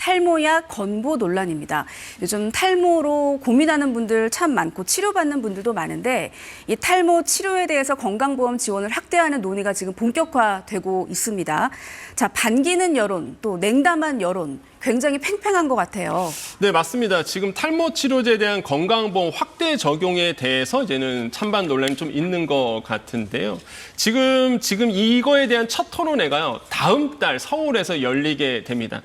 탈모약 건보 논란입니다. 요즘 탈모로 고민하는 분들 참 많고 치료받는 분들도 많은데 이 탈모 치료에 대해서 건강보험 지원을 확대하는 논의가 지금 본격화되고 있습니다. 자, 반기는 여론, 또 냉담한 여론 굉장히 팽팽한 것 같아요. 네, 맞습니다. 지금 탈모 치료제에 대한 건강보험 확대 적용에 대해서 이제는 찬반 논란이 좀 있는 것 같은데요. 지금 이거에 대한 첫 토론회가요, 다음 달 서울에서 열리게 됩니다.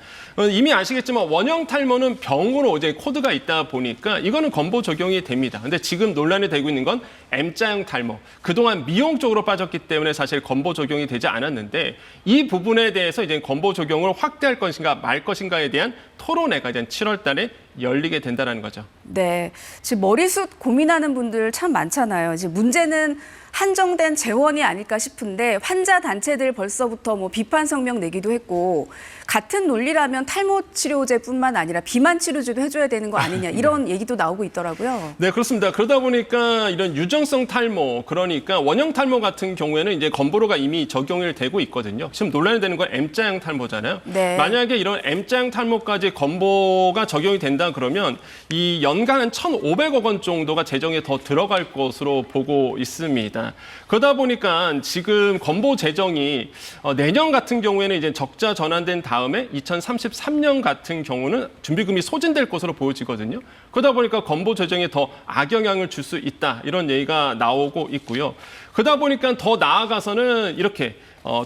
이미 아시겠지만 원형 탈모는 병으로 이제 코드가 있다 보니까 이거는 건보 적용이 됩니다. 근데 지금 논란이 되고 있는 건 M자형 탈모. 그동안 미용 쪽으로 빠졌기 때문에 사실 건보 적용이 되지 않았는데 이 부분에 대해서 이제 건보 적용을 확대할 것인가 말 것인가에 대한 토론회가 이제 7월 달에 열리게 된다는 거죠. 네, 지금 머리숱 고민하는 분들 참 많잖아요. 이제 문제는 한정된 재원이 아닐까 싶은데 환자 단체들 벌써부터 뭐 비판 성명 내기도 했고 같은 논리라면 탈모 치료제뿐만 아니라 비만 치료제도 해줘야 되는 거 아니냐 이런 얘기도 나오고 있더라고요. 네, 그렇습니다. 그러다 보니까 이런 유정성 탈모, 그러니까 원형 탈모 같은 경우에는 이제 건보료가 이미 적용이 되고 있거든요. 지금 논란이 되는 건 M자형 탈모잖아요. 네. 만약에 이런 M자형 탈모까지 건보가 적용이 된다 그러면 이 연간 한 1,500억 원 정도가 재정에 더 들어갈 것으로 보고 있습니다. 그러다 보니까 지금 건보 재정이 내년 같은 경우에는 이제 적자 전환된 다음에 2033년 같은 경우는 준비금이 소진될 것으로 보여지거든요. 그러다 보니까 건보 재정에 더 악영향을 줄 수 있다 이런 얘기가 나오고 있고요. 그러다 보니까 더 나아가서는 이렇게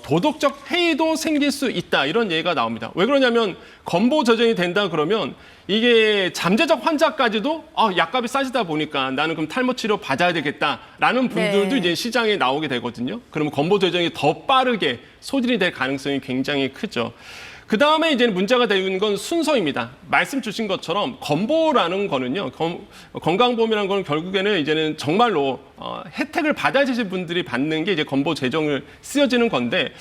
도덕적 해이도 생길 수 있다 이런 얘기가 나옵니다. 왜 그러냐면 건보 재정이 된다 그러면 이게 잠재적 환자까지도 약값이 싸지다 보니까 나는 그럼 탈모 치료 받아야 되겠다라는 분들도 네. 이제 시장에 나오게 되거든요. 그러면 건보 재정이 더 빠르게 소진이 될 가능성이 굉장히 크죠. 그 다음에 이제 문제가 되고 있는 건 순서입니다. 말씀 주신 것처럼 건보라는 거는요, 건강보험이라는 건 결국에는 이제는 정말로 혜택을 받아야 되실 분들이 받는 게 이제 건보 재정을 쓰여지는 건데,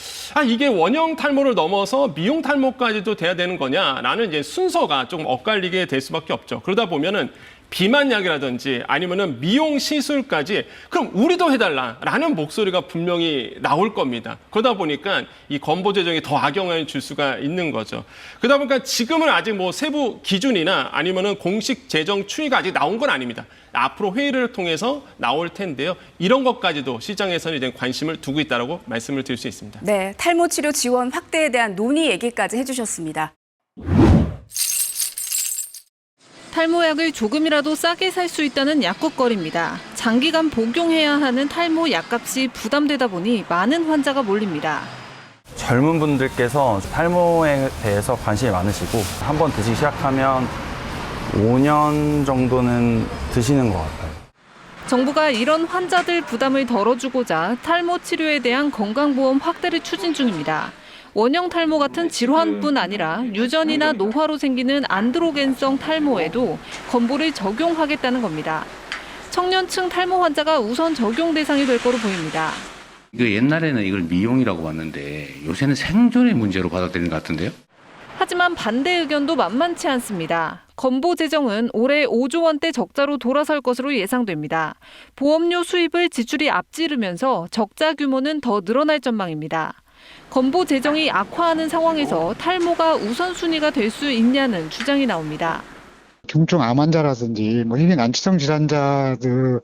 이게 원형 탈모를 넘어서 미용 탈모까지도 돼야 되는 거냐라는 이제 순서가 조금 엇갈리게 될 수밖에 없죠. 그러다 보면은 비만약이라든지 아니면은 미용 시술까지 그럼 우리도 해달라라는 목소리가 분명히 나올 겁니다. 그러다 보니까 이 건보 재정이 더 악영향을 줄 수가 있는 거죠. 그러다 보니까 지금은 아직 뭐 세부 기준이나 아니면은 공식 재정 추이가 아직 나온 건 아닙니다. 앞으로 회의를 통해서 나올 텐데요. 이런 것까지도 시장에서는 이제 관심을 두고 있다라고 말씀을 드릴 수 있습니다. 네, 탈모 치료 지원 확대에 대한 논의 얘기까지 해주셨습니다. 탈모약을 조금이라도 싸게 살 수 있다는 약국거리입니다. 장기간 복용해야 하는 탈모 약값이 부담되다 보니 많은 환자가 몰립니다. 젊은 분들께서 탈모에 대해서 관심이 많으시고 한번 드시기 시작하면 5년 정도는 드시는 것 같아요. 정부가 이런 환자들 부담을 덜어주고자 탈모 치료에 대한 건강보험 확대를 추진 중입니다. 원형 탈모 같은 질환뿐 아니라 유전이나 노화로 생기는 안드로겐성 탈모에도 건보를 적용하겠다는 겁니다. 청년층 탈모 환자가 우선 적용 대상이 될 거로 보입니다. 이거 옛날에는 이걸 미용이라고 봤는데 요새는 생존의 문제로 받아들이는 것 같은데요? 하지만 반대 의견도 만만치 않습니다. 건보 재정은 올해 5조 원대 적자로 돌아설 것으로 예상됩니다. 보험료 수입을 지출이 앞지르면서 적자 규모는 더 늘어날 전망입니다. 건보 재정이 악화하는 상황에서 탈모가 우선순위가 될 수 있냐는 주장이 나옵니다. 중증 암 환자라든지 혈액 난치성 질환자들이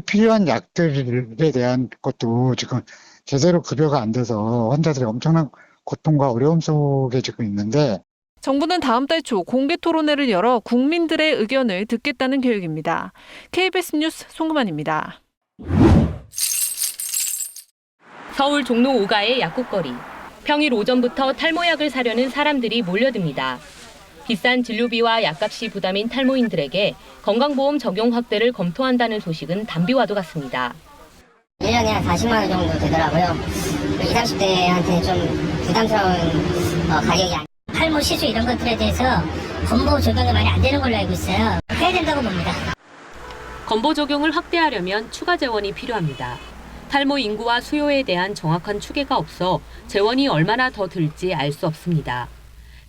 필요한 약들에 대한 것도 지금 제대로 급여가 안 돼서 환자들이 엄청난 고통과 어려움 속에 지금 있는데 정부는 다음 달 초 공개 토론회를 열어 국민들의 의견을 듣겠다는 계획입니다. KBS 뉴스 송금환입니다. 서울 종로 5가의 약국거리. 평일 오전부터 탈모약을 사려는 사람들이 몰려듭니다. 비싼 진료비와 약값이 부담인 탈모인들에게 건강보험 적용 확대를 검토한다는 소식은 단비와도 같습니다. 1년에 한 40만 원 정도 되더라고요. 20, 30대한테 좀 부담스러운 가격이 아니에요. 탈모 시술 이런 것들에 대해서 건보 적용이 많이 안 되는 걸로 알고 있어요. 해야 된다고 봅니다. 건보 적용을 확대하려면 추가 재원이 필요합니다. 탈모 인구와 수요에 대한 정확한 추계가 없어 재원이 얼마나 더 들지 알 수 없습니다.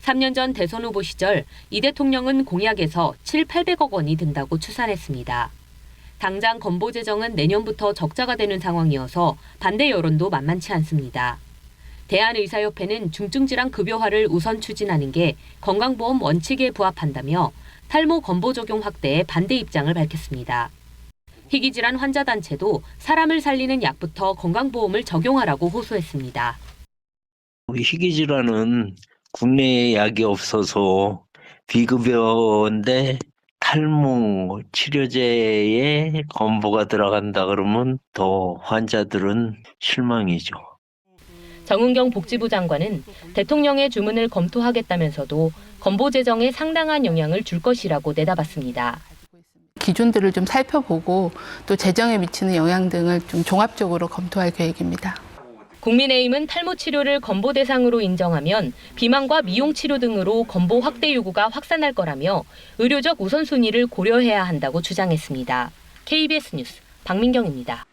3년 전 대선 후보 시절 이 대통령은 공약에서 800억 원이 든다고 추산했습니다. 당장 건보 재정은 내년부터 적자가 되는 상황이어서 반대 여론도 만만치 않습니다. 대한의사협회는 중증질환 급여화를 우선 추진하는 게 건강보험 원칙에 부합한다며 탈모 건보 적용 확대에 반대 입장을 밝혔습니다. 희귀질환 환자단체도 사람을 살리는 약부터 건강보험을 적용하라고 호소했습니다. 희귀질환은 국내에 약이 없어서 비급여인데 탈모 치료제에 건보가 들어간다 그러면 더 환자들은 실망이죠. 정은경 복지부 장관은 대통령의 주문을 검토하겠다면서도 건보 제정에 상당한 영향을 줄 것이라고 내다봤습니다. 기준들을 좀 살펴보고 또 재정에 미치는 영향 등을 좀 종합적으로 검토할 계획입니다. 국민의힘은 탈모 치료를 건보 대상으로 인정하면 비만과 미용 치료 등으로 건보 확대 요구가 확산할 거라며 의료적 우선순위를 고려해야 한다고 주장했습니다. KBS 뉴스 박민경입니다.